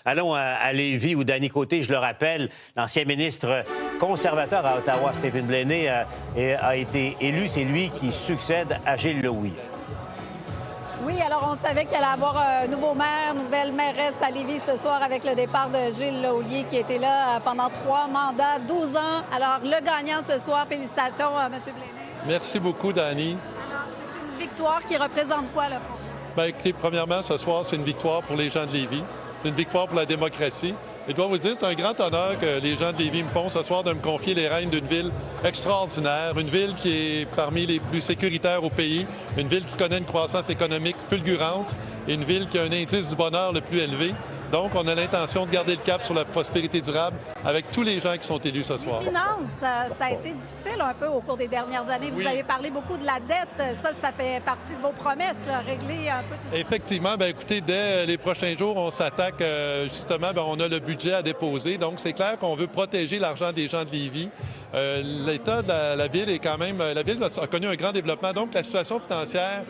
Allons à Lévis où Danny Côté, je le rappelle, l'ancien ministre conservateur à Ottawa, Stephen Blaney, a été élu. C'est lui qui succède à Gilles Lehouillier. Oui, alors on savait qu'il allait avoir un nouveau maire, nouvelle mairesse à Lévis ce soir avec le départ de Gilles Lehouillier qui était là pendant 3 mandats, 12 ans. Alors le gagnant ce soir, félicitations à M. Blaney. Merci beaucoup, Danny. Alors c'est une victoire qui représente quoi, là? Bien, écoutez, premièrement, ce soir, c'est une victoire pour les gens de Lévis. C'est une victoire pour la démocratie. Et je dois vous dire, c'est un grand honneur que les gens de Lévis me font ce soir de me confier les rênes d'une ville extraordinaire, une ville qui est parmi les plus sécuritaires au pays, une ville qui connaît une croissance économique fulgurante et une ville qui a un indice du bonheur le plus élevé. Donc, on a l'intention de garder le cap sur la prospérité durable avec tous les gens qui sont élus ce soir. Les finances, ça a été difficile un peu au cours des dernières années. Vous avez parlé beaucoup de la dette. Ça fait partie de vos promesses, là, régler un peu tout ça. Effectivement. Bien, écoutez, dès les prochains jours, on s'attaque justement, bien, on a le budget à déposer. Donc, c'est clair qu'on veut protéger l'argent des gens de Lévis. L'état de la ville est quand même... La ville a connu un grand développement. Donc, la situation financière,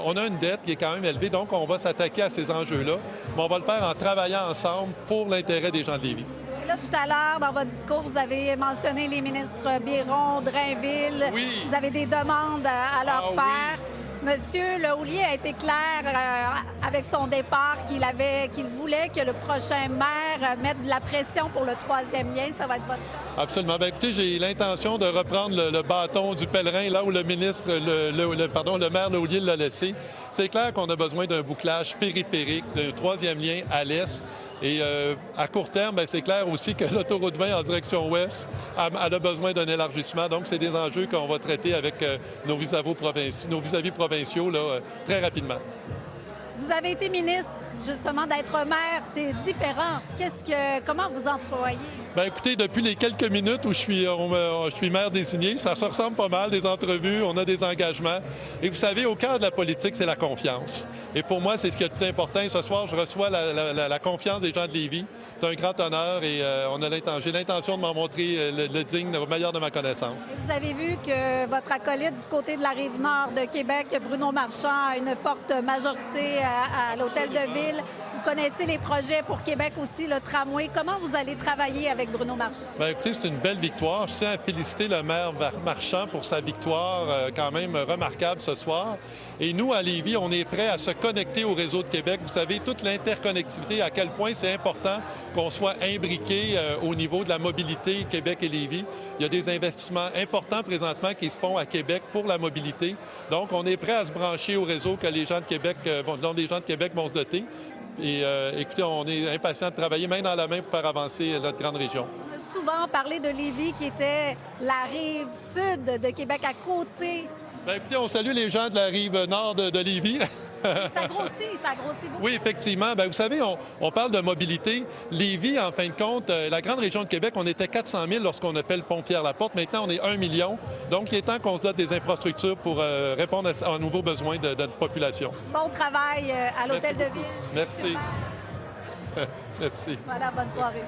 on a une dette qui est quand même élevée. Donc, on va s'attaquer à ces enjeux-là. Mais on va le faire en travaillant ensemble pour l'intérêt des gens de Lévis. Là, tout à l'heure, dans votre discours, vous avez mentionné les ministres Biron, Drainville. Oui. Vous avez des demandes à leur faire. Oui. Monsieur Lehouillier a été clair avec son départ qu'il voulait que le prochain maire mette de la pression pour le 3e lien. Ça va être votre temps. Absolument. Bien, écoutez, j'ai l'intention de reprendre le bâton du pèlerin là où le ministre, le maire Lehouillier l'a laissé. C'est clair qu'on a besoin d'un bouclage périphérique, d'un 3e lien à l'est. Et à court terme, bien, c'est clair aussi que l'autoroute 20 en direction ouest elle a besoin d'un élargissement. Donc, c'est des enjeux qu'on va traiter avec nos vis-à-vis provinciaux là, très rapidement. Vous avez été ministre, justement, d'être maire, c'est différent. Comment vous entrevoyez? Bien, écoutez, depuis les quelques minutes où je suis maire désigné, ça se ressemble pas mal, des entrevues, on a des engagements. Et vous savez, au cœur de la politique, c'est la confiance. Et pour moi, c'est ce qui est le plus important. Et ce soir, je reçois la confiance des gens de Lévis. C'est un grand honneur et j'ai l'intention de m'en montrer le digne, le meilleur de ma connaissance. Et vous avez vu que votre acolyte du côté de la Rive-Nord de Québec, Bruno Marchand, a une forte majorité à l'Hôtel de Ville. Vous connaissez les projets pour Québec aussi, le tramway. Comment vous allez travailler avec Bruno Marchand? Bien, écoutez, c'est une belle victoire. Je tiens à féliciter le maire Marchand pour sa victoire quand même remarquable ce soir. Et nous, à Lévis, on est prêts à se connecter au réseau de Québec. Vous savez, toute l'interconnectivité, à quel point c'est important qu'on soit imbriqué au niveau de la mobilité Québec et Lévis. Il y a des investissements importants présentement qui se font à Québec pour la mobilité. Donc, on est prêts à se brancher au réseau que les gens de Québec, dont les gens de Québec vont se doter. Et écoutez, on est impatients de travailler main dans la main pour faire avancer notre grande région. On a souvent parlé de Lévis qui était la rive sud de Québec, à côté. Bien, écoutez, on salue les gens de la rive nord de Lévis. Ça grossit beaucoup. Oui, effectivement. Bien, vous savez, on parle de mobilité. Lévis, en fin de compte, la grande région de Québec, on était 400 000 lorsqu'on a fait le pont Pierre-Laporte. Maintenant, on est 1 million. Donc, il est temps qu'on se dote des infrastructures pour répondre à un nouveau besoin de notre population. Bon travail à l'Hôtel de Ville. Merci. Merci. Voilà, bonne soirée.